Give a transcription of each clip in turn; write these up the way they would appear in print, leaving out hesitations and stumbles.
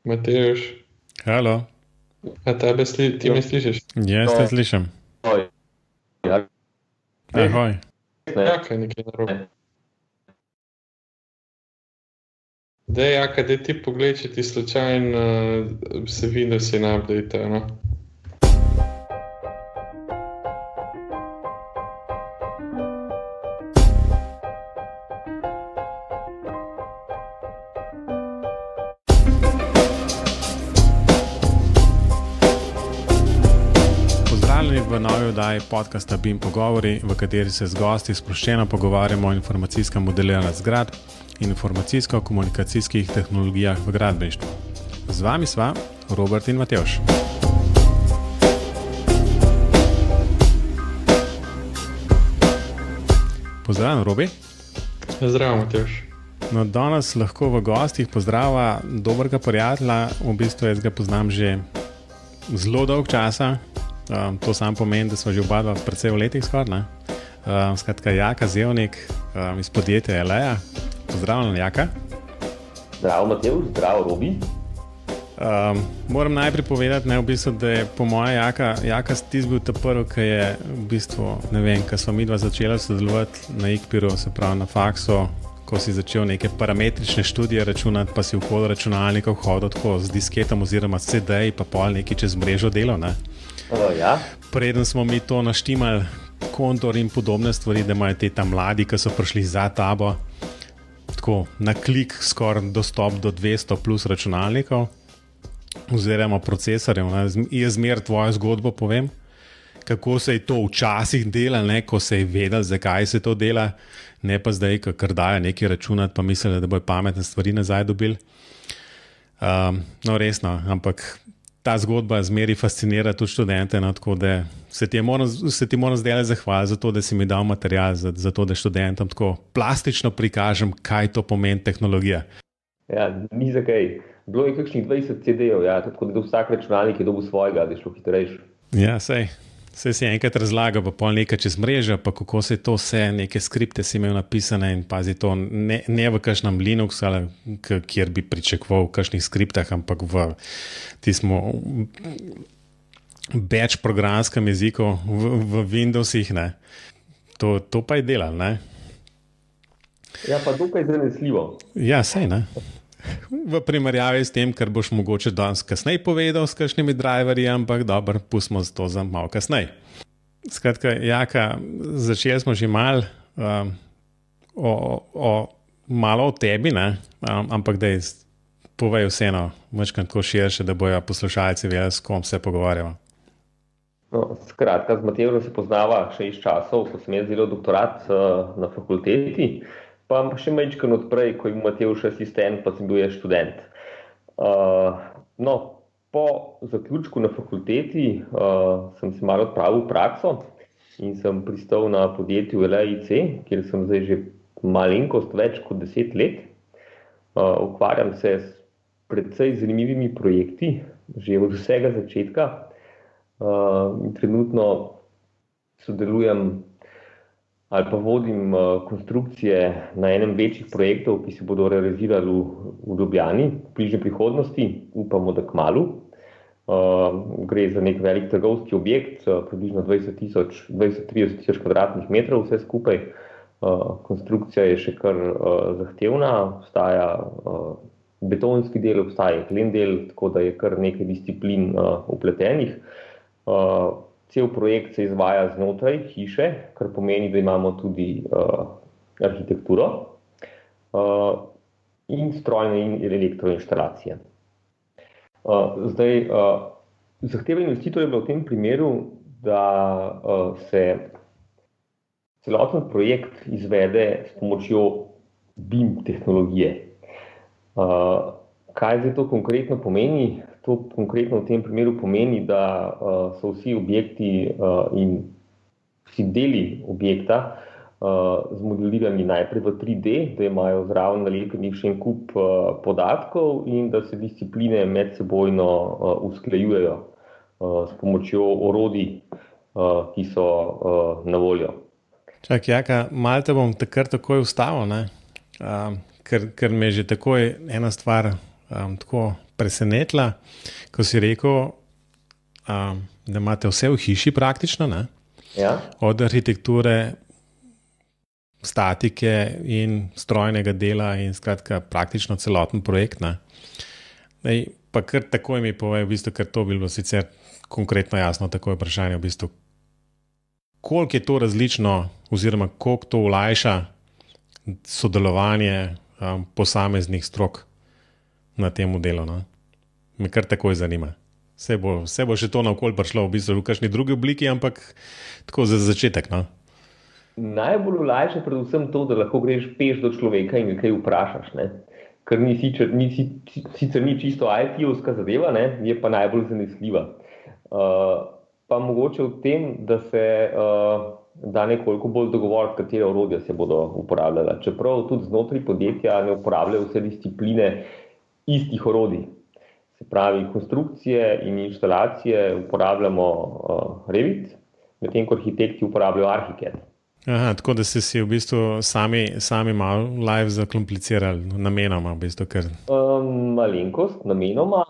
Mateusz, Halo, ti me slišiš? jaz te slišim. Oj, ja, res Ahoj. ne. Jaka je nekaj narobe. Dej, jaka, dej ti pogled, če ti slučajno se Windows in update, no? Pozdravljeni v novi oddaji podcasta BIM Pogovori, v kateri se z gosti sproščeno pogovarjamo o informacijskem modeliranju zgradb in informacijsko-komunikacijskih tehnologijah v gradbeništvu. Z vami sva Robert in Matevž. Pozdravljen, Robi. Zdravo, Mateusz. No, danes lahko v gostih pozdrava dobrega prijatelja, v bistvu jaz ga poznam že zelo dolg časa. To sam pomeni, da smo že oba dva precej v letih skoraj. Skratka, Jaka Zevnik iz podjetja Eleja. Pozdravljen, Jaka. Zdravo, Matevž, zdravo, Robi. Moram najprej povedati, v bistvu, da je po moje Jaka ti bil ta prvi, ki je v bistvu, ne vem, ko smo midva začela sodelovati na IKPIR-u, se pravi na faksu, ko si začel neke parametrične študije računati, pa si okoli računalnikov hodil tako z disketom oziroma CD-ji, pa pol neki čez mrežo delal, ne? Ja. Preden smo mi to naštimali, kontor in podobne stvari, da imajo te tam mladi, ki so prišli za tabo, tako na klik skoraj dostop do 200 plus računalnikov oziroma procesorjev. Jaz zmeraj tvojo zgodbo povem, kako se je to včasih delalo, ko se je vedel, zakaj se to dela, ne pa zdaj, ker dajo nekaj računati, pa mislijo, da bojo pametne stvari nazaj dobili. No, resno, ampak ta zgodba zmeraj fascinira tudi študente, no, tako da se ti moram zdaj zahvaliti za to, da si mi dal material, za to, da študentom tako plastično prikažem, kaj to pomeni tehnologija. Ja, ni za kaj. Bilo je kakšnih 20 CD-jev, ja, tako da vsak računalnik je dobil svojega, da je šlo hitrejše. Ja, sej si enkrat razlagal, pa pol nekaj čez mrežo, pa kako se je to vse, neke skripte si imel napisane in pazi to, ne v kakšnem Linuxu, kjer bi pričakoval v kakšnih skriptah, ampak v tismo batch programskem jeziku v Windowsih, ne. To pa je delal, ne. Ja, pa dokaj zanesljivo. Ja, sej, ne. V primerjavi s tem, kar boš mogoče danes kasneje povedal s kakšnimi driverji, ampak dobro, pustimo to za malo kasneje. Skratka, Jaka, začeli smo že malo malo o tebi, ne? Ampak daj, povej vseeno, majčkeno tako širše, da bojo poslušalci vedeli, s kom se pogovarjamo. No, skratka, z Matevžem se poznava še iz časov, ko sem jaz delal doktorat na fakulteti, pa še majčkeno odprej, ko je bil Matevž asistent, pa sem bil jaz študent. No, po zaključku na fakulteti sem se malo odpravil v prakso in sem pristal na podjetju LAIC, kjer sem zdaj že malenkost več kot 10 let. Ukvarjam se s precej zanimivimi projekti, že od vsega začetka. In trenutno sodelujem ali pa vodim konstrukcije na enem večjih projektov, ki se bodo realizirali v Ljubljani v bližnji prihodnosti, upamo, da kmalu. Gre za nek velik trgovski objekt, približno 20-30 tisoč kvadratnih metrov vse skupaj. Konstrukcija je še kar zahtevna, obstaja betonski del, obstaja jeklen del, tako da je kar nekaj disciplin vpletenih. Cel projekt se izvaja znotraj hiše, kar pomeni, da imamo tudi arhitekturo in strojne in elektroinštalacije. Zahteva investitorja je bila v tem primeru, da se celoten projekt izvede s pomočjo BIM tehnologije. Kaj zdaj to konkretno pomeni? To konkretno v tem primeru pomeni, da so vsi objekti in vsi deli objekta zmodelirani najprej v 3D, da imajo zraven nalepljenih še en kup podatkov in da se discipline medsebojno usklajujejo s pomočjo orodij, ki so na voljo. Čak, Jaka, malo te bom takoj ustavil, ne? Ker me je že takoj ena stvar tako presenetila, ko si rekel, da imate vse v hiši praktično, ne? Ja. Od arhitekture, statike in strojnega dela in skratka praktično celoten projekt. Ne? Pa kar takoj mi povej, v bistvu, ker to bi bilo sicer konkretno jasno, tako je vprašanje, v bistvu, koliko je to različno oziroma koliko to olajša sodelovanje posameznih strok na tem delu. No? Me kar takoj zanima. Vse bo še to naokoli prišlo v bistvu v kakšni drugi obliki, ampak tako za začetek. No? Najbolj olajša predvsem to, da lahko greš peš do človeka in ga kaj vprašaš. Ne? Ker sicer ni čisto IT-ovska zadeva, ne? Je pa najbolj zanesljiva. Pa mogoče v tem, da se da nekoliko bolj dogovoriti, katere orodja se bodo uporabljala. Čeprav tudi znotraj podjetja ne uporabljajo vse discipline istih orodij. Se pravi, konstrukcije in inštalacije uporabljamo Revit, medtem ko arhitekti uporabljajo Arhicad. Aha, tako da ste si v bistvu sami malo live zakomplicirali, namenoma v bistvu, ker... Malenkost, namenoma,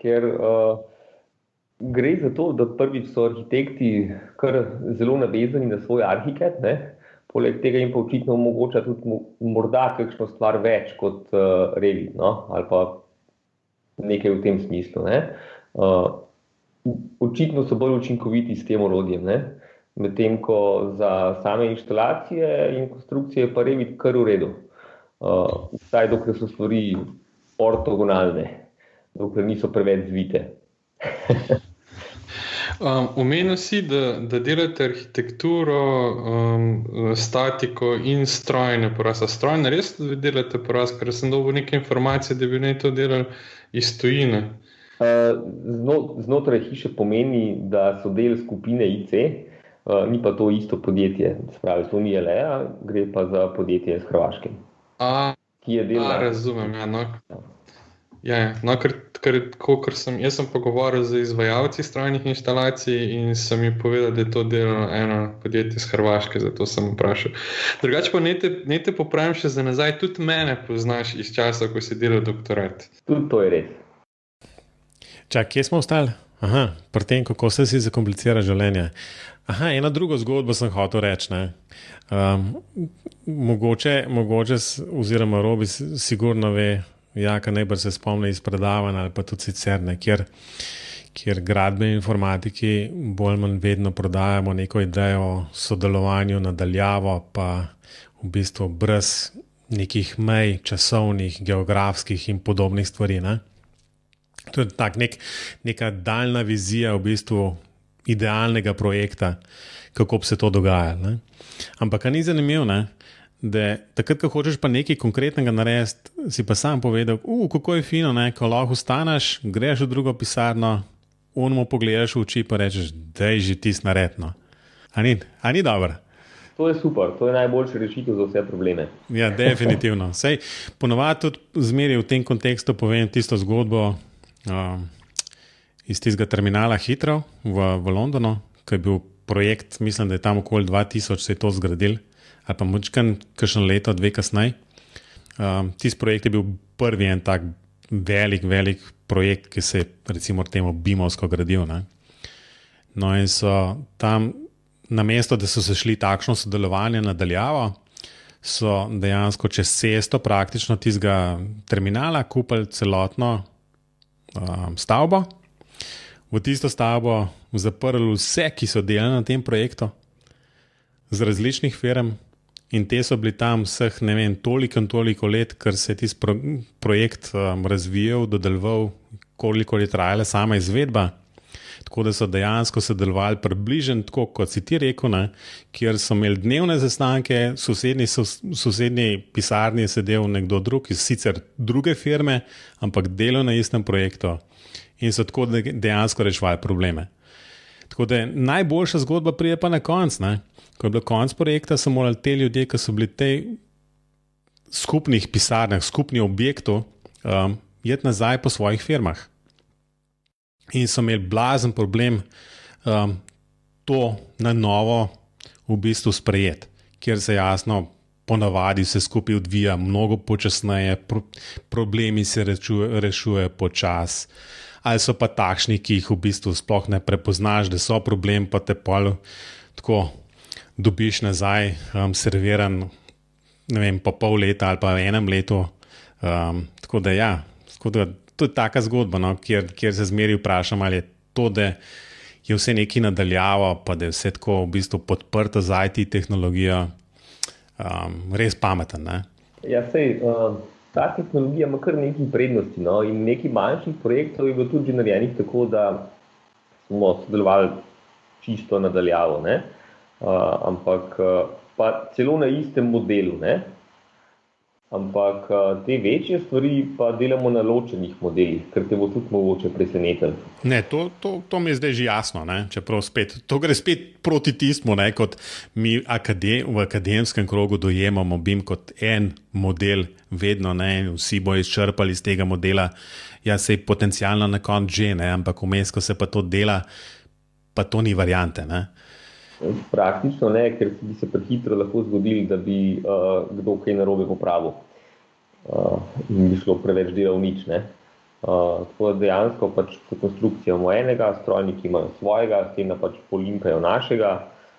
ker gre za to, da prvič so arhitekti kar zelo navezani na svoj Arhicad, ne? Poleg tega jim pa očitno omogoča tudi morda kakšno stvar več kot Revit, no? Ali pa nekaj v tem smislu. Ne? Očitno so bolj učinkoviti s tem orodjem, ne? Medtem ko za same inštalacije in konstrukcije pa Revit kar v redu. Vsaj dokler so stvari ortogonalne, dokler niso preveč zvite. Omenil si, da delate arhitekturo, statiko in strojne poraz. A strojne res delate poraz, ker sem dobil neke informacije, da bi ne to delali iz tujine? Znotraj hiše pomeni, da so del skupine IC, ni pa to isto podjetje. Spravi, to ni LEA, gre pa za podjetje iz Hrvaške. Ki je del... razumem, ja, no. Ja, no, jaz sem pogovoril z izvajalci strojnih inštalacij in sem mi povedal, da je to delalo eno podjetje iz Hrvaške, zato sem vprašal. Drugače pa ne te popravim še za nazaj, tudi mene poznaš iz časa, ko si delal doktorat. Tudi to je res. Čak, kje smo ostali? Aha, pri tem, kako se si zakomplicira življenje. Aha, eno drugo zgodbo sem hotel reči. Mogoče, oziroma Robi sigurno ve, Jaka najbolj se spomni iz predavanj ali pa tudi sicer, kjer gradbeni informatiki bolj manj vedno prodajamo neko idejo o sodelovanju nadaljavo, pa v bistvu brez nekih mej, časovnih, geografskih in podobnih stvari. Ne? To je tak neka daljna vizija v bistvu idealnega projekta, kako bi se to dogajalo. Ne? Ampak ni zanimivo, ne? Da takrat, ko hočeš pa nekaj konkretnega narediti, si pa sam povedal, kako je fino, ne? Ko lahko ustaneš, greš v drugo pisarno, unmo pogledaš v oči pa rečeš, da je že tisto naredno. A ni dobro? To je super, to je najboljša rešitev za vse probleme. Ja, definitivno. Sej, ponovadi tudi zmeri v tem kontekstu povem tisto zgodbo iz tistega terminala Heathrow v Londonu, ko je bil projekt, mislim, da je tam okoli 2000 se je to zgradil, ali pa močkan kakšno leto, 2 kasneje. Tisti projekt je bil prvi en tak velik projekt, ki se je recimo temu bimovsko gradil. Ne? No in so tam, namesto da so se šli takšno sodelovanje nadaljavo, so dejansko čez cesto praktično tistega terminala kupili celotno stavbo, v tisto stavbo zaprli vse, ki so delali na tem projektu z različnih firm in te so bili tam vseh, ne vem, toliko let, ker se je tisti projekt razvijal, dodeloval, koliko je trajala sama izvedba, tako da so dejansko sodelovali približno tako, kot si ti rekel, ne, kjer so imeli dnevne zastanke, sosednji pisarni je sedel nekdo drug iz sicer druge firme, ampak delal na istem projektu in so tako dejansko reševali probleme. Tako da najboljša zgodba pride pa na konc, ne. Ko je bil konc projekta, so morali te ljudje, ki so bili v tej skupnih pisarnah, skupnih objektov, jeti nazaj po svojih firmah. In so imeli blazen problem to na novo v bistvu sprejeti, kjer se jasno ponavadi se skupaj odvija mnogo počasneje, problemi se rešujejo počas, ali so pa takšni, ki jih v bistvu sploh ne prepoznaš, da so problem, pa te pol tako dobiš nazaj serviran, ne vem, po pol leta ali pa v enem letu. Tako da to je taka zgodba, no, kjer se zmeri vprašam, ali je to, da je vse nekaj nadaljavo, pa da je vse tako v bistvu podprto z IT tehnologijo, res pameten, ne? Ja, ta tehnologija ima kar nekaj prednosti, no, in nekaj manjših projektov je bilo tudi že narejenih tako, da smo sodelovali čisto nadaljavo, ne? Ampak pa celo na istem modelu, ne? Ampak te večje stvari pa delamo na ločenih modelih, ker te bo tudi mogoče presenetiti. Ne, to mi je zdaj že jasno, ne? Čeprav to gre spet proti tistmu, ne? Kot mi v akademskem krogu dojemamo BIM kot en model vedno, ne? Vsi bojo izčrpali iz tega modela, ja, sej potencialno na koncu že, ne? Ampak vmes, ko se pa to dela, pa to ni variante, ne? Praktično ne, ker bi se prehitro lahko zgodilo, da bi kdo kaj narobe popravil in bi šlo preveč dela v nič, ne. Tako da dejansko pač konstrukcija imamo enega, strojniki imajo svojega, s tem da pač polinkajo našega,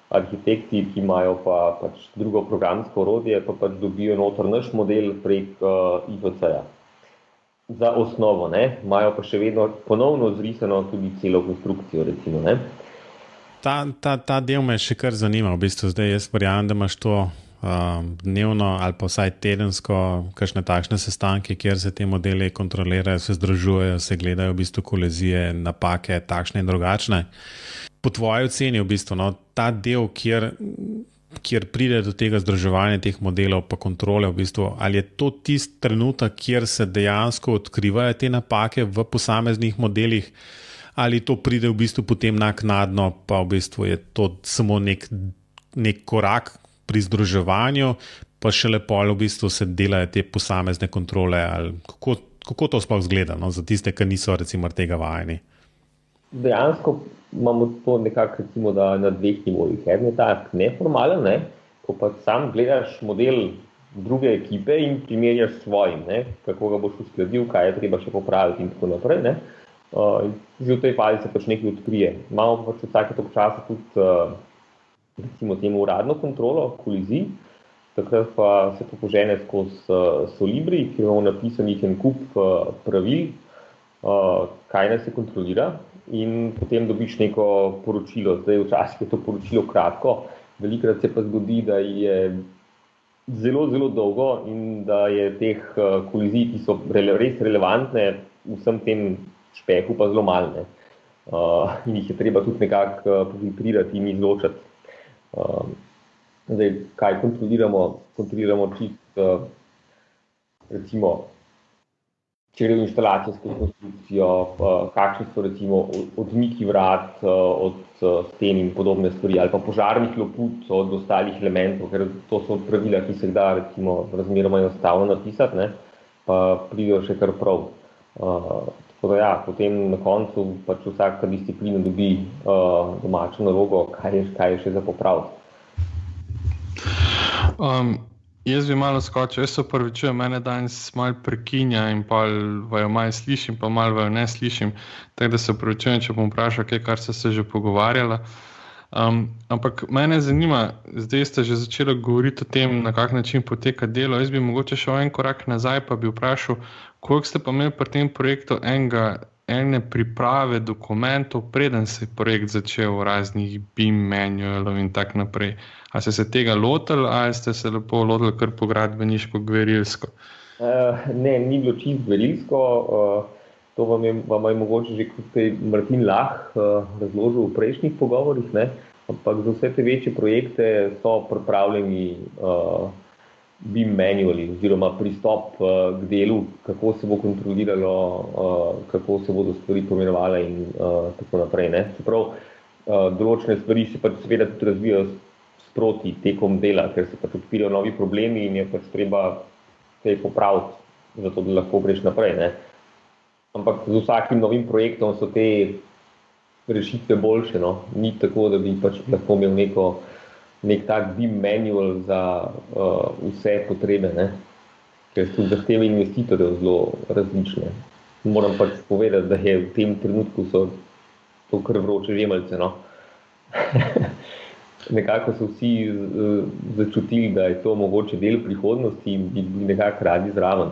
arhitekti, ki imajo pa pač drugo programsko orodje, pa pač dobijo noter naš model prek IFC-ja. Za osnovo, ne, imajo pa še vedno ponovno zrisano tudi celo konstrukcijo, recimo, ne. Ta del me še kar zanima, v bistvu zdaj jaz verjamem, da imaš to dnevno ali pa vsaj tedensko kakšne takšne sestanke, kjer se te modeli kontrolirajo, se združujejo, se gledajo v bistvu kolizije, napake, takšne in drugačne. Po tvoji oceni v bistvu, no, ta del, kjer pride do tega združevanja teh modelov pa kontrole, v bistvu, ali je to tisti trenutek, kjer se dejansko odkrivajo te napake v posameznih modelih, ali to pride v bistvu potem naknadno, pa v bistvu je to samo nek korak pri združevanju, pa šele pol v bistvu se delajo te posamezne kontrole, ali kako to sploh izgleda, no, za tiste, ki niso recimo tega vajeni? Dejansko imamo to nekako recimo da na dveh nivojih. En je tak neformalen, ne, ko pa sam gledaš model druge ekipe in primerjaš s svojim, ne, kako ga boš uskladil, kaj je treba še popraviti in tako naprej, ne. Že v tej fazi se pač nekaj odkrije. Imamo pač vsake toliko časa tudi recimo temu uradno kontrolo kolizij, takrat pa se to požene skozi Solibri, kjer imamo napisanih en kup pravil, kaj naj se kontrolira, in potem dobiš neko poročilo. Zdaj včasih je to poročilo kratko, velikokrat se pa zgodi, da je zelo, zelo dolgo in da je teh kolizij, ki so res relevantne vsem tem špehu, pa zelo malne. In jih je treba tudi nekako filtrirati in izločati. Zdaj, kaj kontroliramo? Kontroliramo čisto, recimo, če gre v inštalacijsko konstrukcijo, kakšni so recimo odmiki vrat od sten in podobne stvari, ali pa požarnih loput od ostalih elementov, ker to so pravila, ki se da recimo razmeroma enostavno napisati, ne, pa pridejo še kar prav. Tako da ja, potem na koncu pač vsaka disciplina dobi domačo nalogo, kaj je še za popraviti. Jaz bi malo skočil, jaz se opravičujem, mene danes malo prekinja in pa vaju malo slišim, pa malo vaju ne slišim, tako da se opravičujem, če bom vprašal kaj, kar ste se že pogovarjala. Ampak mene zanima, zdaj ste že začeli govoriti o tem, na kak način poteka delo. Jaz bi mogoče šel en korak nazaj, pa bi vprašal, koliko ste pa imeli pri tem projektu ene priprave dokumentov, preden se je projekt začel, raznih BIM manualov in tak naprej. A ste se tega lotili, ali ste se lepo lotili kar po gradbeniško gverilsko? Ne, ni bilo čisto gverilsko. To vam je mogoče že kot Martin Lah razložil v prejšnjih pogovorih, ne? Ampak za vse te večje projekte so pripravljeni BIM manuali oziroma pristop k delu, kako se bo kontroliralo, kako se bodo stvari pomenovale in tako naprej, ne? Čeprav določene stvari se pač seveda tudi razvijajo sproti tekom dela, ker se pač odpirajo novi problemi in je pač treba kaj popraviti, zato da lahko greš naprej, ne? Ampak z vsakim novim projektom so te rešitve boljše, no. Ni tako, da bi pač lahko imel neko nek tak BIM manual za vse potrebe, ne? Ker so zahteve investitorjev zelo različne. Moram pač povedati, da je v tem trenutku so to kar vroče žemelce, no. Nekako so vsi začutili, da je to mogoče del prihodnosti in bi nekako radi zraven.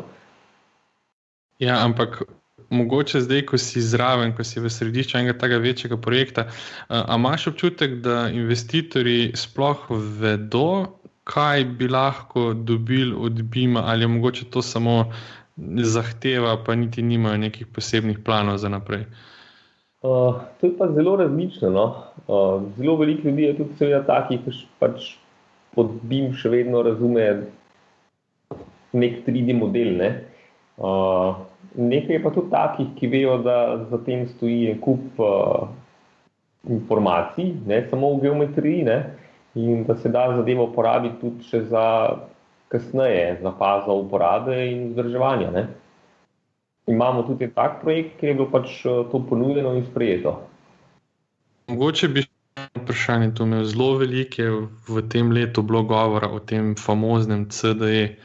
Ja, ampak mogoče zdaj, ko si zraven, ko si v središču enega tega večjega projekta, a imaš občutek, da investitorji sploh vedo, kaj bi lahko dobili od BIM-a, ali je mogoče to samo zahteva, pa niti nimajo nekih posebnih planov za naprej? To je pa zelo različno, no. Zelo veliko ljudi je tudi seveda takih, ki pač pod BIM še vedno razume nek 3D model, ne. Nekaj je pa tudi takih, ki vejo, da za tem stoji en kup informacij, ne samo v geometriji, ne, in da se da zadevo uporabiti tudi še za kasneje, za fazo uporabe in vzdrževanja, ne. Imamo tudi tak projekt, kjer je bilo pač to ponujeno in sprejeto. Mogoče bi vprašanje tu imel. Zelo veliko je v tem letu bilo govora o tem famoznem CDE.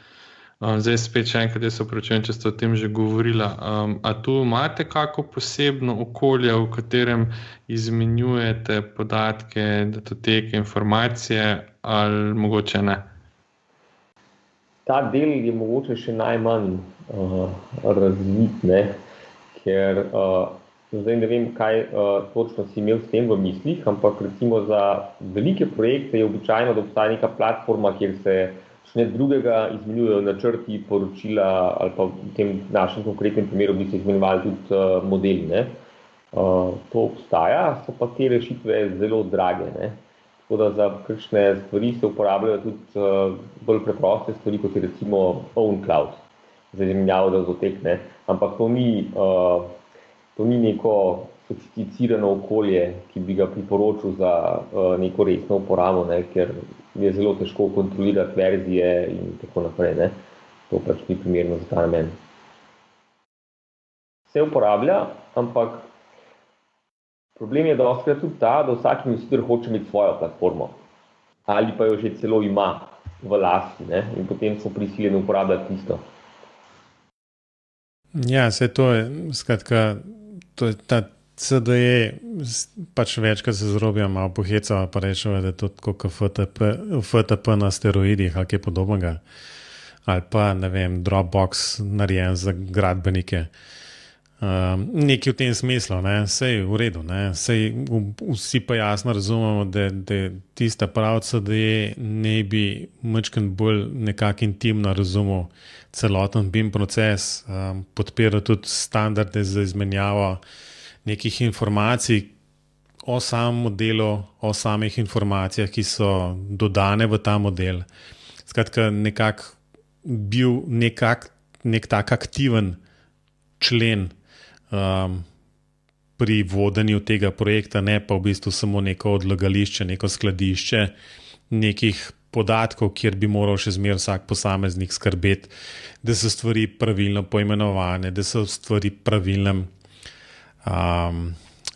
Zdaj spet še enkrat, jaz se opravičujem, če ste o tem že govorila. A tu imate kako posebno okolje, v katerem izmenjujete podatke, datoteke, informacije, ali mogoče ne? Ta del je mogoče še najmanj razvit, ne, ker zdaj ne vem, kaj točno si imel s tem v mislih, ampak recimo za velike projekte je običajno, da obstaja neka platforma, kjer se ne drugega izmenjujejo načrti, poročila ali pa v tem našem konkretnem primeru bi se izmenjevali tudi modeli, ne. To obstaja, so pa te rešitve zelo drage, ne. Tako da za kakšne stvari se uporabljajo tudi bolj preproste stvari, kot je recimo OwnCloud, za izmenjavo datotek, ne. Ampak to ni neko sofisticirano okolje, ki bi ga priporočil za neko resno uporabo, ne, ker je zelo težko kontrolirati verzije in tako naprej, ne. To pač ni primerno za ta namen. Se uporablja, ampak problem je dostikrat tudi ta, da vsak investitor hoče imeti svojo platformo. Ali pa jo že celo ima v lasti, ne, in potem so prisiljeni uporabljati tisto. Ja, vse to je, skratka, to je ta CDE, pač večkrat se zrobijo malo pohecava, pa rečejo, da je to tako kot FTP na steroidih ali kaj podobnega. Ali pa, ne vem, Dropbox narejen za gradbenike. Nekaj v tem smislu, ne, sej v redu, ne, sej vsi pa jasno razumemo, da tista prav CDE ne bi majčkeno bolj nekako intimno razumel celoten BIM proces, podpira tudi standarde za izmenjavo nekih informacij o samem modelu, o samih informacijah, ki so dodane v ta model. Skratka, nekako bil nek tak aktiven člen pri vodenju tega projekta, ne pa v bistvu samo neko odlagališče, neko skladišče nekih podatkov, kjer bi moral še zmeraj vsak posameznik skrbeti, da so stvari pravilno poimenovane, da so stvari pravilnem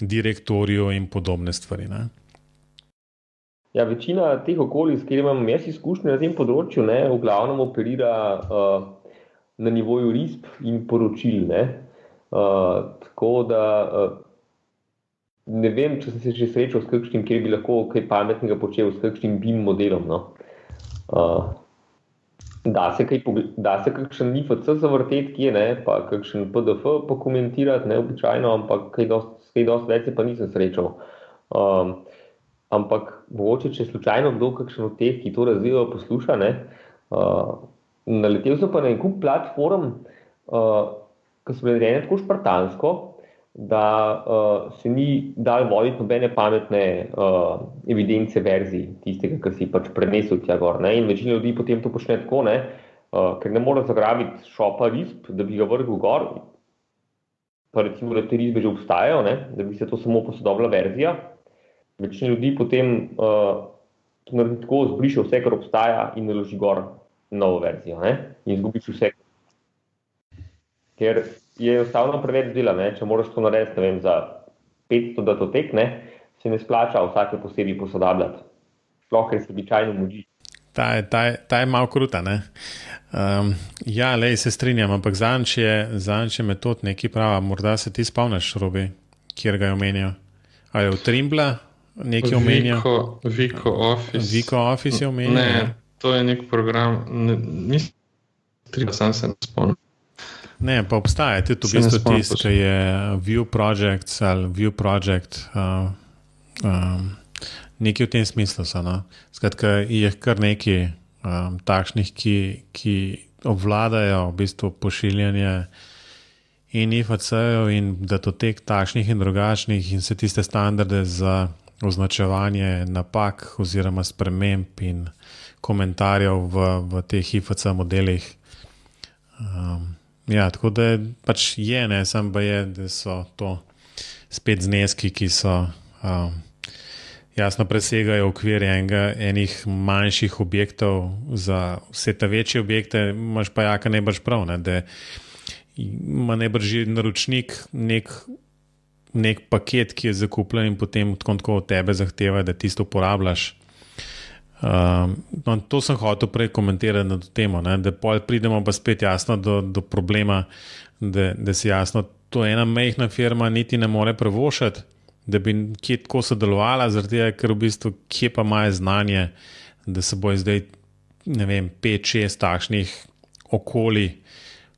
direktorju in podobne stvari, ne? Ja, večina teh okolij, s katerimi imam jaz izkušnje na tem področju, ne, v glavnem operira na nivoju RISP in poročil, ne. Tako da ne vem, če sem se že srečal s kakšnim, kjer bi lahko kaj pametnega počel s kakšnim BIM modelom, no. Da se kakšen IFC zavrteti kje, ne, pa kakšen PDF pokomentirati, ne, običajno, ampak kaj dosti več se pa nisem srečal. Ampak mogoče, če slučajno kdo kakšen od teh, ki to razvijajo, posluša, ne, naletel sem pa na en kup platform, ki so bile narejene tako špartansko, da se ni dalo voditi nobene pametne evidence verzij tistega, kar si pač prenesel tja gor, ne, in večina ljudi potem to počne tako, ne, ker ne more zagrabiti shopa RISP, da bi ga vrgel gor, pa recimo, da te risbe že obstajajo, ne, da bi se to samo posodobila verzija. Večina ljudi potem naredi tako, zbriše vse, kar obstaja in naloži gor novo verzijo, ne, in izgubiš vse. Ker je enostavno preveč dela, ne, če moraš to narediti, ne vem, za 500 datotek, ne, se ne splača vsake posebej posodabljati. sploh, ker se običajno mudi. Ta je malo kruta, ne? Ja, lej, se strinjam, ampak zadnjič je metod nekaj prava. Morda se ti spomniš, Robi, kjer ga je omenjal. Ali je v Trimbla nekaj omenjal? Vico Office. Vico Office je omenjal? Ne, to je nek program. Mislim, da sam se ne spomnim. Ne, pa obstaja tudi v bistvu tisti, ki je View Project ali View Project, nekaj v tem smislu so. No? Skratka, je kar nekaj takšnih, ki obvladajo v bistvu pošiljanje in IFC-jev in datotek takšnih in drugačnih in vse tiste standarde za označevanje napak oziroma sprememb in komentarjev v teh IFC modelih. Ja, tako da pač je, ne, samo pa je, da so to spet zneski, ki so jasno presegajo okvir enih manjših objektov. Za vse te večje objekte imaš pa jaka najbrž prav, ne, da ima najbrž naročnik nek paket, ki je zakupljen in potem tako od tebe zahteva, da tisto uporabljaš. No, to sem hotel prej komentirati na to temo, ne, da pridemo pa spet jasno do problema, da si jasno to ena majhna firma niti ne more prevošati, da bi kje tako sodelovala, zaradi tega, ker v bistvu kje pa imajo znanje, da se bojo zdaj, ne vem, 5-6 takšnih okolij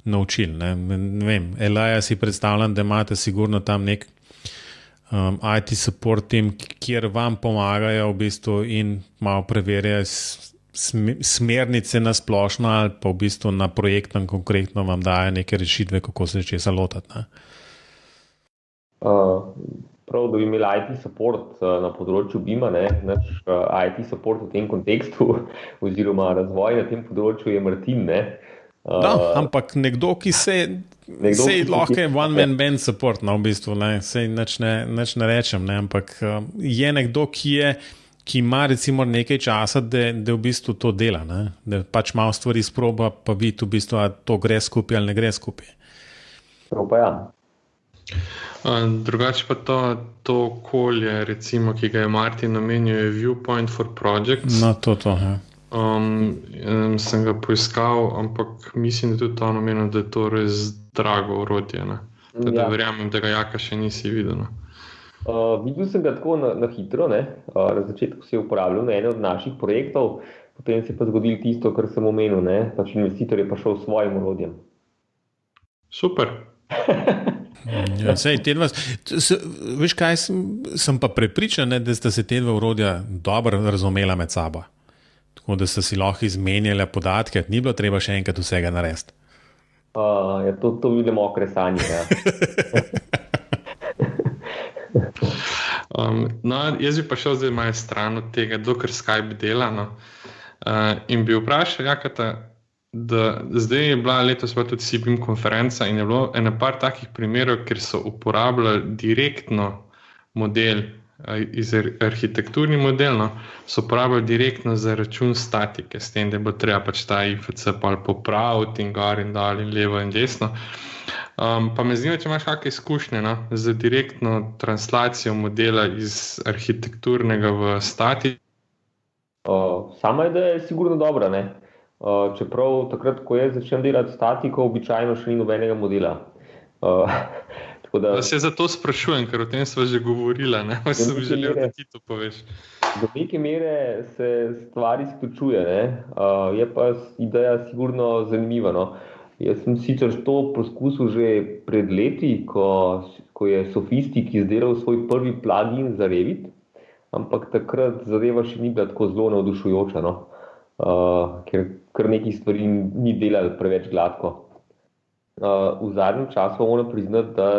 naučili. Ne vem, Elaja si predstavljam, da imate sigurno tam nek IT support team, kjer vam pomagajo v bistvu in malo preverjajo smernice na splošno ali pa v bistvu na projektno konkretno vam dajo neke rešitve, kako se česa lotati. Ne? Prav, da bi imeli IT support na področju BIM-a, naš IT support v tem kontekstu oziroma razvoj na tem področju je Martin, ne? Da, ampak nekdo, ki se lahko je one-man band support, no, v bistvu, ne, sej nič ne rečem, ne, ampak je nekdo, ki ima recimo nekaj časa, da v bistvu to dela, ne, da pač malo stvari sproba, pa vidi v bistvu, a to gre skupaj ali ne gre skupaj. Pa ja. Drugače pa to okolje, recimo, ki ga je Martin omenil, je Viewpoint for Projects. No, to, ja. Sem ga poiskal, ampak mislim, da tudi to namenil, da je to res drago orodje. Da verjamem, da ga Jaka še nisi videl. Videl sem ga tako na hitro, ne? Na začetku se je uporabljal na ene od naših projektov, potem se je pa zgodilo tisto, kar sem omenil, ne? Pač investitor je pa šel s svojim orodjem. Super. Ja, veš kaj, sem pa prepričan, da sta se te dva orodja dobro razumela med sabo. Tako da so si lahko izmenjali podatke, ni bilo treba še enkrat vsega narediti. Ja, to vidimo okresanje. Ja. No, jaz bi pa šel zdaj malo stran od tega, dokler Skype dela. No. In bi vprašal Jakata, da zdaj je bila letos pa tudi CBIM konferenca in je bilo ena par takih primerov, kjer so uporabljali direktno model, iz arhitekturni model, no, so uporabljali direktno za račun statike, s tem, da bo treba pač ta IFC popraviti in gor in dol in levo in desno. Pa me zanima, če imaš kakšne izkušnje, no, z direktno translacijo modela iz arhitekturnega v statiko? Sama ideja je sigurno dobra, ne. Čeprav takrat, ko jaz začnem delati statiko, običajno še ni nobenega modela. Da se zato sprašujem, ker o tem sva že govorila, ne? Sem želel, da ti to poveš. Do neke mere se stvari izključuje, ne? Je pa ideja sigurno zanimiva, no? Jaz sem sicer to poskusil že pred leti, ko je Sofistik izdelal svoj prvi plugin za Revit, ampak takrat zadeva še ni bila tako zelo navdušujoča, no? Ker kar nekaj stvari ni delal preveč gladko. V zadnjem času moram priznati, da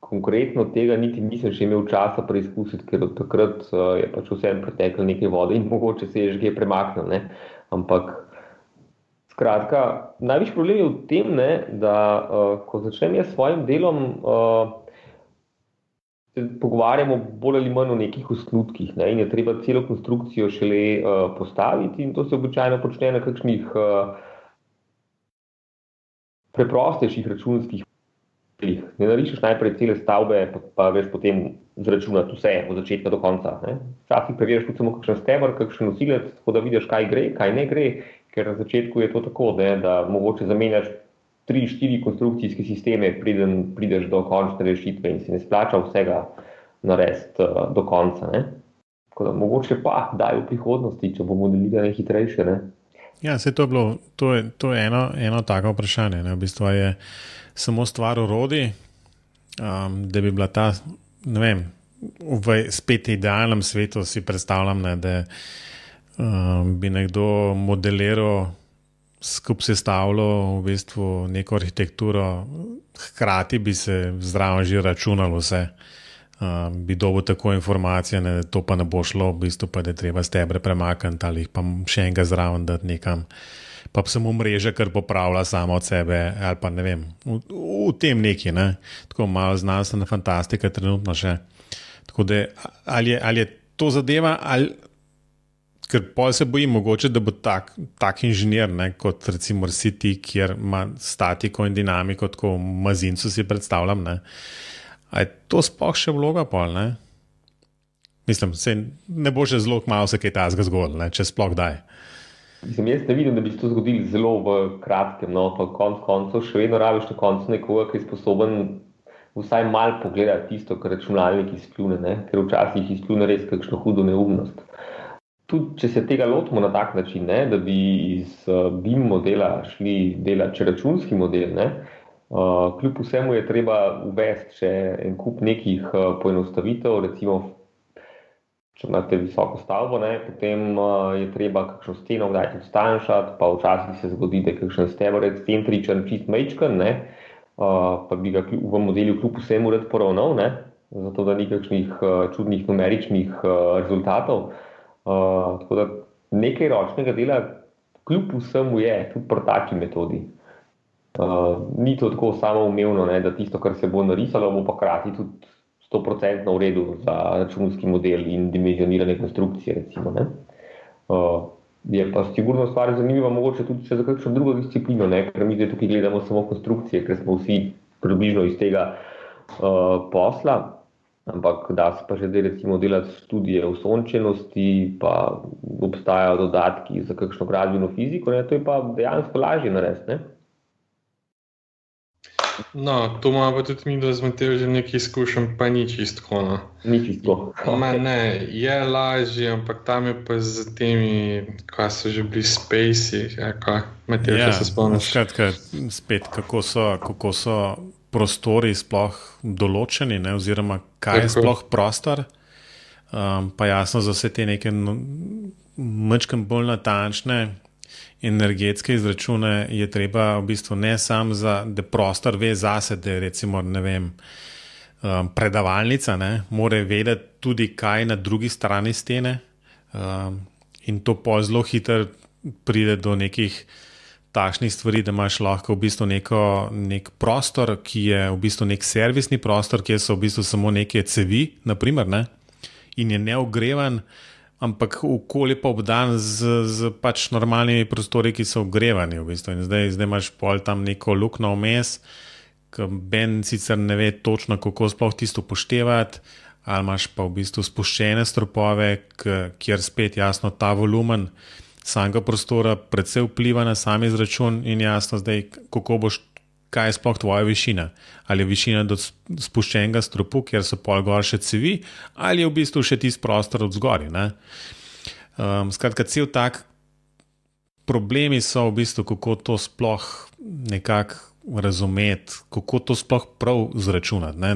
konkretno tega niti nisem še imel časa preizkusiti, ker od takrat je pač vsem preteklo nekaj vode in mogoče se je že kaj premaknil, ne. Ampak, skratka, največji problem je v tem, ne, da ko začnem jaz s svojim delom, se pogovarjamo bolj ali manj o nekih osnutkih, ne, in je treba celo konstrukcijo šele postaviti in to se običajno počne na kakšnih preprostejših računskih delih. Ne narišeš najprej cele stavbe, pa veš potem zračunati vse od začetka do konca. Ne? Včasih preveriš tudi samo kakšen steber, kakšen nosilec, tako da vidiš, kaj gre, kaj ne gre, ker na začetku je to tako, ne, da mogoče zamenjaš 3-4 konstrukcijske sisteme, preden prideš do končne rešitve in se ne splača vsega narediti do konca. Ne? Tako da mogoče pa daj v prihodnosti, če bomo delili hitrejše. Ne? Ja, to je eno tako vprašanje. Ne? V bistvu je samo stvar orodij, da bi bila ta, ne vem, v spet idealnem svetu si predstavljam, ne, da bi nekdo modeliral, skupaj sestavljal v bistvu neko arhitekturo, hkrati bi se zraven že računalo vse. Bi dobil tako informacije, da to pa ne bo šlo, v bistvu pa da je treba stebre premakniti ali pa še enega zraven dati nekam, pa samo mreža, kar popravlja samo od sebe, ali pa ne vem, v tem neki, ne? Tako malo znanstvena fantastika trenutno še. Tako da, ali je to zadeva, ali, ker pol se bojim mogoče, da bo tak inženir, ne, kot recimo si ti, kjer ima statiko in dinamiko, tako v mazincu si predstavljam, ne. A je to sploh še vloga pol, ne? Mislim, se ne bo še zelo malo se kaj tazga zgodilo, ne, če sploh daj. Mislim, jaz ne vidim, da bi se to zgodilo zelo v kratkem, no, pa konc koncev še vedno rabiš na koncu nekoga, ki je sposoben vsaj malo pogledati tisto, kar računalnik izpljune, ne, ker včasih izpljune res kakšno hudo neumnost. Tudi, če se tega lotimo na tak način, ne, da bi iz BIM modela šli delati še računski model, ne, kljub vsemu je treba uvesti še en kup nekih poenostavitev, recimo, če imate visoko stavbo, ne, potem je treba kakšno steno kdaj tudi stanjšati, pa včasih se zgodi, da je kakšen steber ekscentričen, čist majčken, ne, pa bi ga v modelu kljub vsemu rad poravnal, ne, zato da ni kakšnih čudnih numeričnih rezultatov. Tako da nekaj ročnega dela kljub vsemu je, tudi pri taki metodi. Ni to tako samoumevno, ne, da tisto, kar se bo narisalo, bo pa hkrati tudi 100% v redu za računski model in dimenzionirane konstrukcije, recimo. Ne. Je pa sigurno stvar zanimiva mogoče tudi še za kakšno drugo disciplino, ne, ker mi zdaj tukaj gledamo samo konstrukcije, ker smo vsi približno iz tega posla, ampak da se pa že zdaj recimo delati študije v sončenosti, pa obstajajo dodatki za kakšno gradbeno fiziko, ne, to je pa dejansko lažje narediti, ne. No, to ima pa tudi mi, da z Matejo že nekaj izkušenj, pa ni čistko, no. Ni čistko. Ne, je lažje, ampak tam je pa z temi, kaj so že bili spacey, kaj, Matejo, če se spomniš. Skratka, spet, kako so prostori sploh določeni, ne, oziroma kaj je sploh prostor, pa jasno za vse te neke majčkeno bolj natančne energetske izračune je treba v bistvu ne samo da prostor ve zase, da je recimo, ne vem, predavalnica, ne, mora vedeti tudi, kaj na drugi strani stene, in to pol zelo hitro pride do nekih takšnih stvari, da imaš lahko v bistvu nek prostor, ki je v bistvu nek servisni prostor, kjer so v bistvu samo neke cevi, naprimer, ne, in je neogrevan, ampak okolje pa obdan z pač normalnimi prostori, ki so ogrevani v bistvu. In zdaj imaš pol tam neko luknjo vmes, ki Ben sicer ne ve točno, kako sploh tisto upoštevati, ali imaš pa v bistvu spuščene stropove, kjer spet jasno ta volumen samega prostora predvsej vpliva na sam izračun in jasno zdaj, kaj je sploh tvoja višina. Ali je višina do spuščenega stropu, kjer so pol gor še cevi, ali je v bistvu še tisti prostor od zgori. Skratka, cel tak problemi so v bistvu, kako to sploh nekako razumeti, kako to sploh prav zračunati. Ne?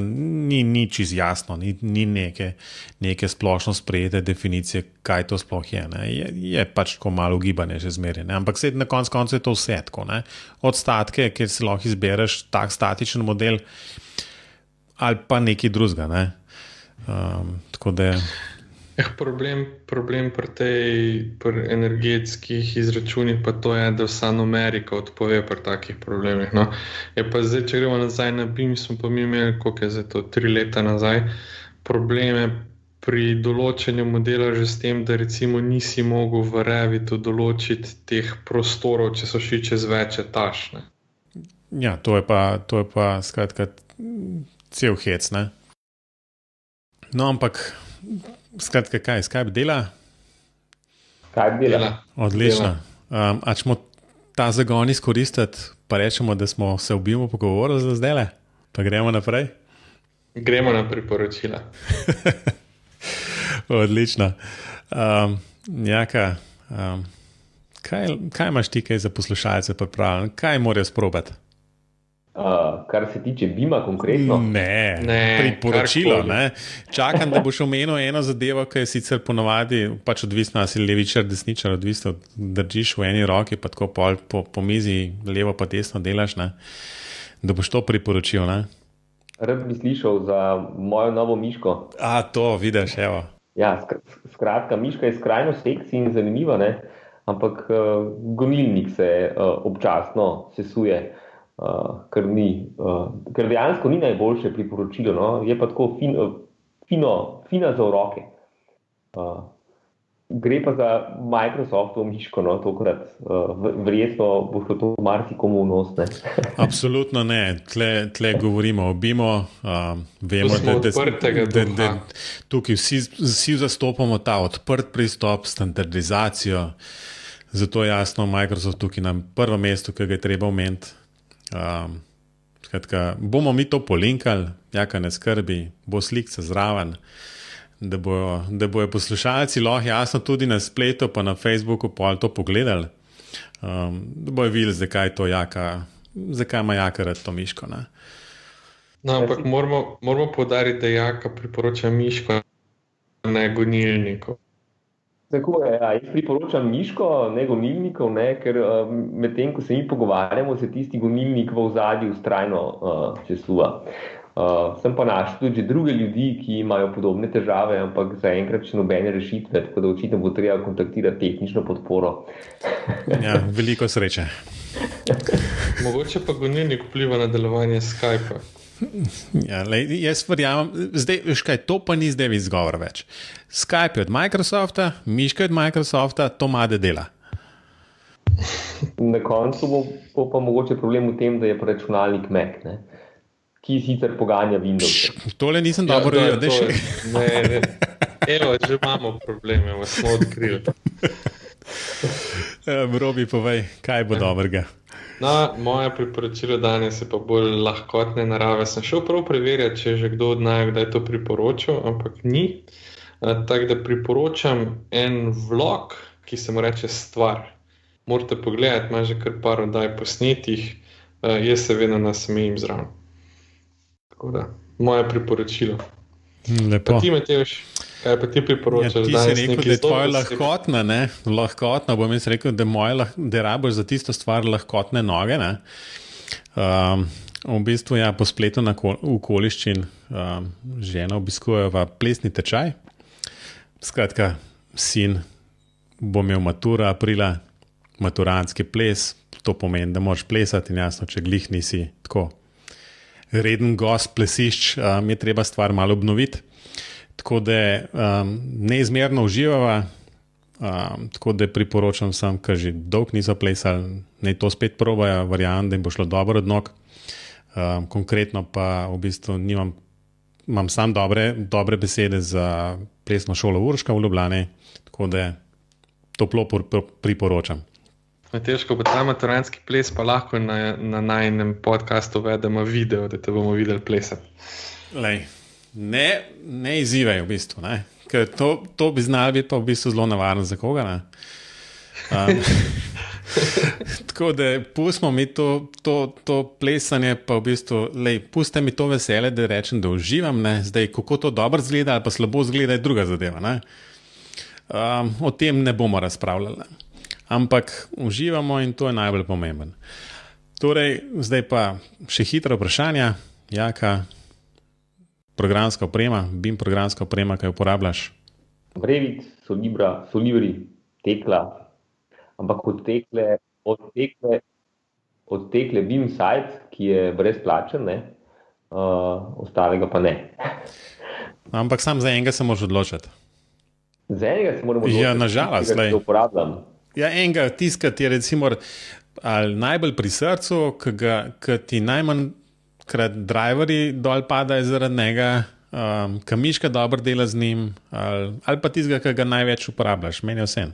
Ni čisto jasno, ni neke splošno sprejete definicije, kaj to sploh je. Ne? Je pač tako malo ugibanje že zmeraj. Ampak na koncu je to vse tako. Ne? Od statke, kjer si lahko izbereš tak statičen model, ali pa nekaj drugega. Ne? Tako da... Problem pri energetskih izračunih pa to je, da vsa numerika odpove pri takih problemih. No. Je pa zdaj, če gremo nazaj na BIM, smo pa mi imeli, koliko je zdaj to, 3 leta nazaj, probleme pri določenju modela že s tem, da recimo nisi mogel v Revitu določiti teh prostorov, če so šli čez več etaž. Ne. Ja, to je pa skratka cel hec. Ne? No, ampak, skratka, kaj, Skype dela? Kaj dela? Odlično. A ćemo ta zagon izkoristiti, pa rečemo, da smo se obimo pogovorili za zdaj, pa gremo naprej? Gremo na priporočila. Odlično. Jaka, kaj imaš ti kaj za poslušalce pripravljeno? Kaj morajo sprobati? Kar se tiče Bima konkretno? Ne, priporočilo. Ne? Čakam, da boš omenil eno zadevo, ki je sicer ponovadi, pač odvisno, ali si levičar, desničar, odvisno, držiš v eni roki, pa tako po mizi levo pa desno delaš, ne? Da boš to priporočil. Ne? Rad bi slišal za mojo novo miško. To vidiš, evo. Ja, skratka, miška je skrajno seksi in zanimiva, ne? Ampak gonilnik se občasno sesuje. Ker dejansko ni najboljše priporočilo, no? Je pa tako fina za v roke. Gre pa za Microsoftovo miško, no, tokrat. Verjetno bo šlo to marsikomu v nos, ne? Absolutno ne. Tle govorimo o Bimu. Vemo, da tukaj vsi zastopamo ta odprt pristop, standardizacijo. Zato jasno, Microsoft tukaj na prvem mestu, ki ga je treba omeniti. Skratka, bomo mi to polinkali, jaka ne skrbi, bo slikca zraven, da bojo poslušalci lahko jasno tudi na spletu pa na Facebooku pol to pogledali, da bojo videli, zakaj ima Jaka rad to miško. Ne? No, ampak moramo poudariti, da Jaka priporoča miško, ne gonilnikov. Tako je, jaz priporočam miško, ne gonilnikov, ne, ker medtem, ko se mi pogovarjamo, se tisti gonilnik v ozadju vztrajno sesuva. Sem pa našel tudi druge ljudi, ki imajo podobne težave, ampak zaenkrat še nobene rešitve, tako da očitno bo treba kontaktirati tehnično podporo. Ja, veliko sreče. Mogoče pa gonilnik vpliva na delovanje Skypa. Ja, jaz verjamem, zdaj, veš kaj, to pa ni zdaj izgovor več. Skype je od Microsofta, miška je od Microsofta, to made dela. Na koncu bo pa mogoče problem v tem, da je pa računalnik Mac, ne? Ki sicer poganja Windows. Tole nisem dobro rekel. Ne. Evo, že imamo probleme, vas smo odkrili. Robi, povej, kaj bo dobrega? No, moje priporočilo danes je pa bolj lahkotne narave. Sem šel prav preverjati, če je že kdo od naju kdaj to priporočil, ampak ni. Tako da priporočam en vlog, ki se mu reče Stvar. Morate pogledati, ima že kar par oddaj posnetih, jaz se vedno nasmejim zraven. Tako da, moje priporočilo. Lepo. Pa ti, Matevž, kaj pa ti priporočaš? Ja, ti si rekel, da je tvoja lahkotna, ne? Lahkotna, bom jaz rekel, da rabiš za tisto stvar lahkotne noge, ne? V bistvu, ja, po spletu na okoliščin žena obiskujeva plesni tečaj. Skratka, sin bo imel maturo aprila, maturantski ples, to pomeni, da moraš plesati in jasno, če glih nisi tako reden gost plesišč, je treba stvar malo obnoviti. Tako da neizmerno uživava, tako da priporočam vsem, ki že dolgo niso plesali, naj to spet probajo, verjamem, da jim bo šlo dobro od nog. Konkretno pa v bistvu imam sam dobre besede za plesno šolo Urška v Ljubljani, tako da toplo priporočam. Težko bo ta maturantski ples, pa lahko na najnem podcastu vedemo video, da te bomo videli plesati. Lej, ne izzivaj v bistvu, ne? Ker to bi znali biti pa v bistvu zelo nevarno za koga. Ne? Tako da pustimo mi to plesanje, pa v bistvu, puste mi to veselje, da rečem, da uživam, ne? Zdaj, kako to dobro zgleda ali pa slabo zgleda, je druga zadeva. Ne? O tem ne bomo razpravljali. Ampak uživamo in to je najbolj pomemben. Torej, zdaj pa še hitro vprašanje. Jaka programska oprema, BIM programska oprema, kaj uporabljaš? Revit, Solibra, Solibri, Tekla, ampak odtekle BIM site, ki je brezplačen, ne? Ostalega pa ne. Ampak sam za enega se moraš odločiti. Za enega se moramo odločiti, ja, nažalost, ki ga uporabljam. Ja, enega tiska ti je recimo ali najbolj pri srcu, ki ti najmanj krat driverji dol padajo zaradi njega, Kamiška dobro dela z njim, ali pa tistega, ki ga največ uporabljaš, meni je vse.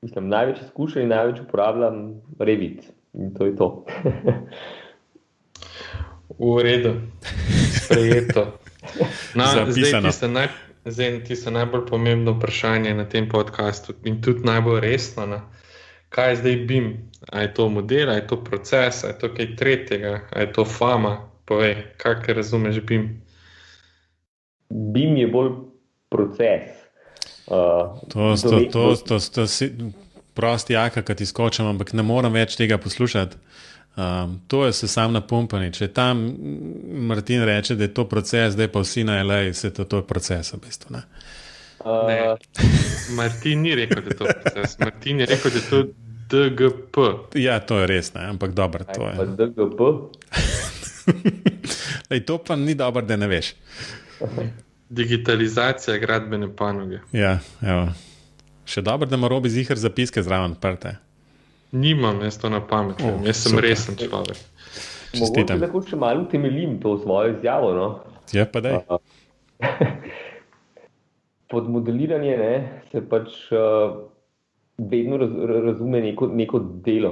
Mislim, največ izkušenj in največ uporabljam Revit in to je to. V redu, sprejeto. Zapisano. Zdaj tisto najbolj pomembno vprašanje na tem podcastu in tudi najbolj resno. Kaj je zdaj BIM? A je to model, a je to proces, a je to kaj tretjega, a je to fama? Povej, kako razumeš BIM? BIM je bolj proces. To si prosti jaka, kad izkočam, ampak ne moram več tega poslušati. To je se sam napumpani. Če tam Martin reče, da je to proces, zdaj pa vsi na LA, se to je proces v bistvu. Ne. Martin ni rekel, da je to proces. Martin je rekel, da je to DGP. Ja, to je res, ne? Ampak dobro, to je. DGP? Lej, to pa ni dobro, da ne veš. Digitalizacija gradbene panoge. Ja, evo. Še dobro, da ima Robi zihar zapiske zraven prte. Nimam jaz to na pamet. Jaz sem super. resen človek. Mogoče lahko še malo utemeljim to svojo izjavo. No? Ja, pa daj. Pod modeliranje se pač vedno razume neko delo.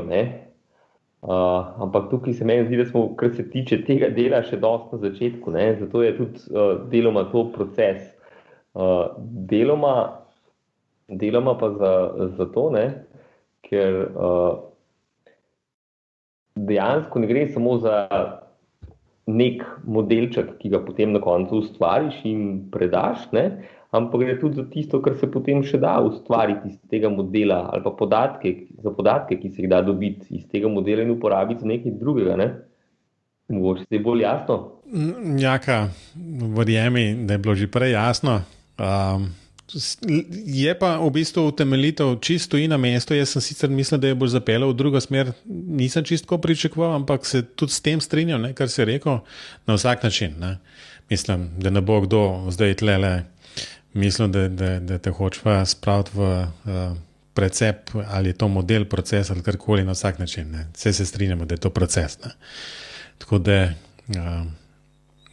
Ampak tukaj se meni zdi, da smo, kar se tiče tega dela, še dosti na začetku. Zato je tudi deloma to proces. Deloma pa zato, ker dejansko ne gre samo za nek modelček, ki ga potem na koncu ustvariš in predaš, ampak gre tudi za tisto, kar se potem še da ustvariti iz tega modela ali pa podatke, ki se jih da dobiti iz tega modela in uporabiti za nekaj drugega. Mogoče se je bolj jasno? Jaka, verjemi, da je bilo že prej jasno. Je pa v bistvu utemeljitev čisto in na mesto. Jaz sem sicer mislil, da je bolj zapeljal v drugo smer. Nisem čisto pričakoval, ampak se tudi s tem strinjam, kar si rekel, na vsak način. Mislim, da ne bo kdo zdaj tlele mislim, da te hočeva spraviti v precep, ali je to model, proces ali karkoli, na vsak način. Vse se strinjamo, da je to proces. Tako da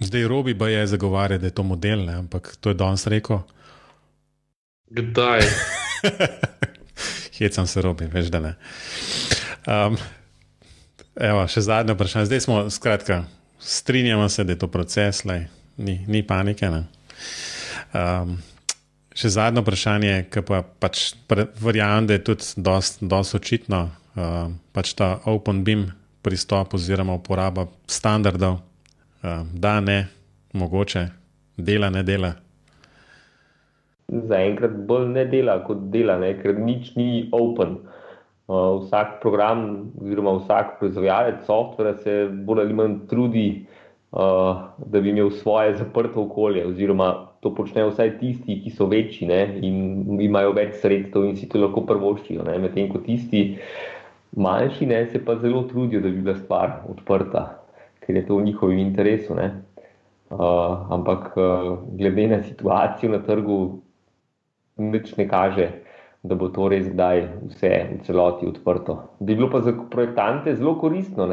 zdaj Robi pa je zagovarja, da je to model, ampak to je danes rekel. Kdaj? Hecam se Robi, veš, da ne. Evo, še zadnje vprašanje. Zdaj smo, skratka, strinjamo se, da je to proces, ni panike. Še zadnje vprašanje, ki pa pač verjamem, da je tudi dosti očitno, pač ta Open BIM pristop oziroma uporaba standardov, da ne, mogoče, dela, ne dela. Zaenkrat bolj ne dela kot dela, ker nič ni open. Vsak program oziroma vsak proizvajalec softvera se bolj ali manj trudi, da bi imel svoje zaprto okolje, oziroma to počnejo vsaj tisti, ki so večji in imajo več sredstev in si to lahko privoščijo. Medtem ko tisti manjši se pa zelo trudijo, da bi bila stvar odprta, ker je to v njihovem interesu. Ampak glede na situacijo na trgu nič ne kaže, da bo to res kdaj vse v celoti odprto. Bi bilo pa za projektante zelo koristno,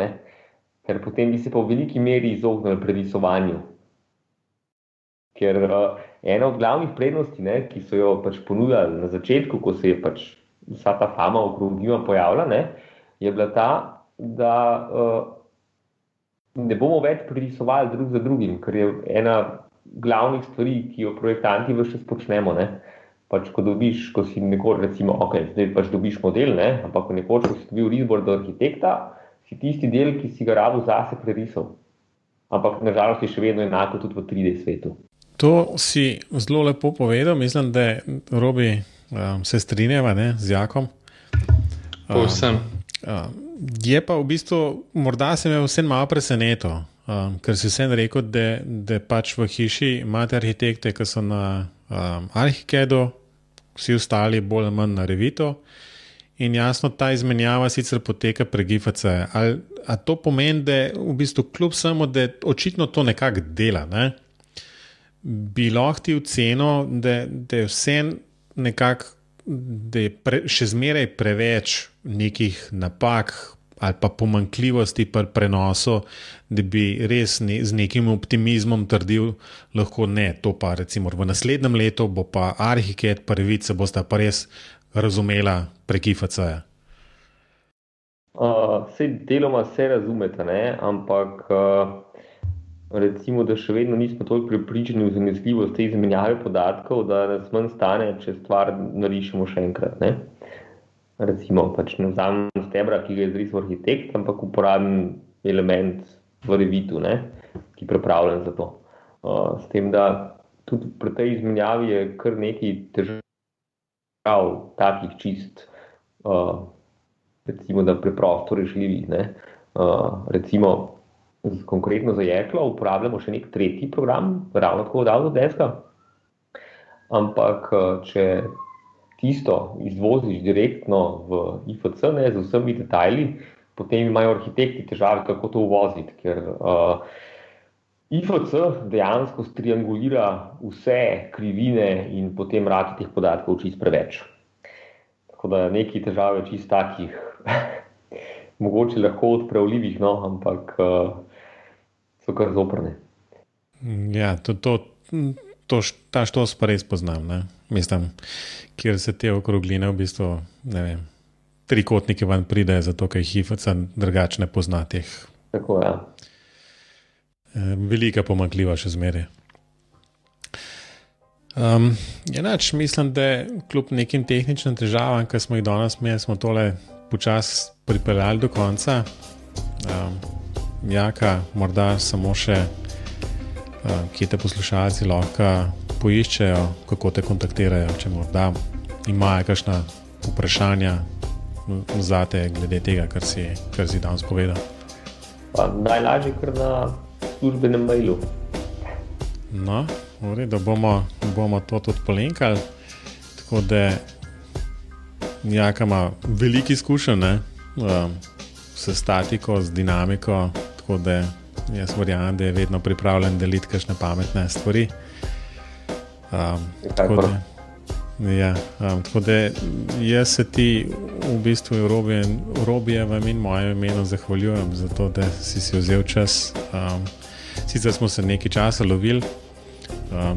ker potem bi se pa v veliki meri izognili prerisovanju. Ker ena od glavnih prednosti, ki so jo pač ponudili na začetku, ko se je pač vsa ta fama okrog BIM-a pojavila, je bila ta, da ne bomo več prerisovali drug za drugim, ker je ena glavnih stvari, ki jo projektanti ves čas počnemo. Pač, ko si nekoč, recimo, zdaj pač dobiš model, ampak ko nekoč, ko si dobil izbor do arhitekta, si tisti del, ki si ga rabil zase prerisal. Ampak nažalost je še vedno enako tudi v 3D svetu. To si zelo lepo povedal, mislim, da Robi se strinjava z Jakom. Povsem. Je pa v bistvu, morda se me vsem malo presenetil, ker si vsem rekel, da pač v hiši imate arhitekte, ki so na Arhicadu, vsi ostali bolj ali manj na Revitu. In jasno, ta izmenjava sicer poteka prek GIFC. A to pomeni, da v bistvu kljub samo, da očitno to nekako dela, bi lahko ti ocenil, da je vse nekako, da je še zmeraj preveč nekih napak ali pa pomanjkljivosti pri prenosu, da bi res z nekim optimizmom trdil, lahko ne, to pa recimo v naslednjem letu bo pa Arhicad pa Revit se bosta pa res razumela prek IFC-ja. Sej deloma se razumete, ne? Ampak recimo, da še vedno nismo toliko prepričani v zanesljivost te izmenjave podatkov, da nas manj stane, če stvar narišemo še enkrat, ne? Recimo, pač ne vzamem stebra, ki ga je zrisal arhitekt, ampak uporabim element v Revitu, ne? Ki je pripravljen za to. S tem, da tudi pri tej izmenjavi je kar nekaj težav, takih čist, recimo, da preprosto rešljivih, ne? Recimo, konkretno za jeklo uporabljamo še nek tretji program, ravno tako od Autodeska, ampak če tisto izvoziš direktno v IFC, ne, z vsemi detajli, potem imajo arhitekti težave, kako to uvoziti, ker IFC dejansko striangulira vse krivine in potem rata teh podatkov čist preveč. Tako da nekaj težave čist takih mogoče lahko odpravljivih, no, ampak so kar zoprne. Ja, ta štos pa res poznam, ne? Mislim, kjer se te okrogline v bistvu, ne vem, trikotniki ven pridejo, zato ker jih IFC drugače ne pozna teh. Tako, ja. Velika pomanjkljiva še zmeraj. Enač, mislim, da kljub nekim tehničnim težavam, ki smo jih danes imeli, smo tole počasi pripeljali do konca. Jaka, morda samo še, kje te poslušalci lahko poiščejo, kako te kontaktirajo, če morda imajo kakšna vprašanja zate glede tega, kar si danes povedal. Najlažje kar na službenem mailu. No, v redu, bomo to tudi polenkali, tako da Jaka ima veliko izkušenj, s statiko, z dinamiko, tako da jaz verjamem, da je vedno pripravljen deliti kakšne pametne stvari. Tako da jaz se ti v bistvu Robijevem in mojem imenu zahvaljujem za to, da si vzel čas. Sicer smo se nekaj časa lovili,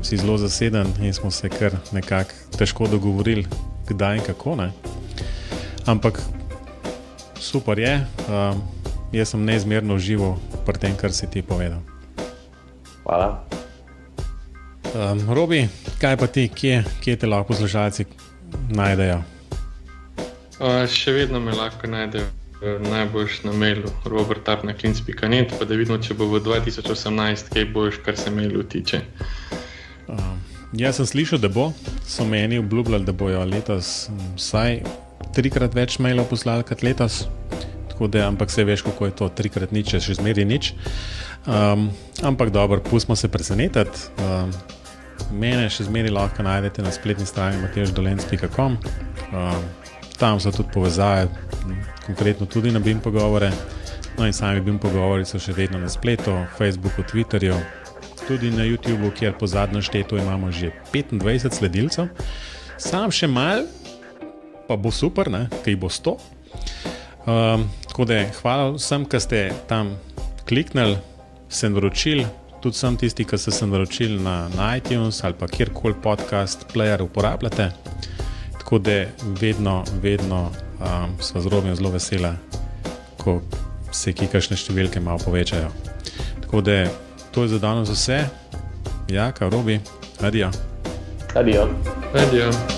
si zelo zaseden in smo se kar nekako težko dogovorili, kdaj in kako, ne. Ampak super je, jaz sem neizmerno užival pri tem, kar si ti povedal. Hvala. Robi, kaj pa ti, kje te lahko poslušalci najdejo? Še vedno me lahko najdejo najboljš na mailu robert@klinc.net, pa da vidimo, če bo v 2018 kaj boljš, kar se mailu tiče. Jaz sem slišal, da so meni obljubljali, da bojo letos vsaj 3-krat več mailov poslali kot letos, tako da, ampak se veš, kako je to, 3-krat nič, še zmeri nič. Ampak dobro, pustimo se presenetiti. Mene še zmeri lahko najdete na spletni strani matevždolenc.com. Tam so tudi povezave, konkretno tudi na BIM pogovore. No in sami BIM pogovori so še vedno na spletu, Facebooku, Twitterju, tudi na YouTubeu, kjer po zadnjem štetu imamo že 25 sledilcev. Sam še malo, pa bo super, ne, kaj bo 100. Tako da hvala vsem, ki ste tam kliknili, se naročili, tudi vsem tisti, ki ste se naročili na iTunes ali pa kjerkoli podcast player uporabljate. Tako da vedno sva z Robijem zelo vesela, ko se kakšne številke malo povečajo. Tako da to je za danes vse. Jaka, Robi, adijo. Adijo. Adijo.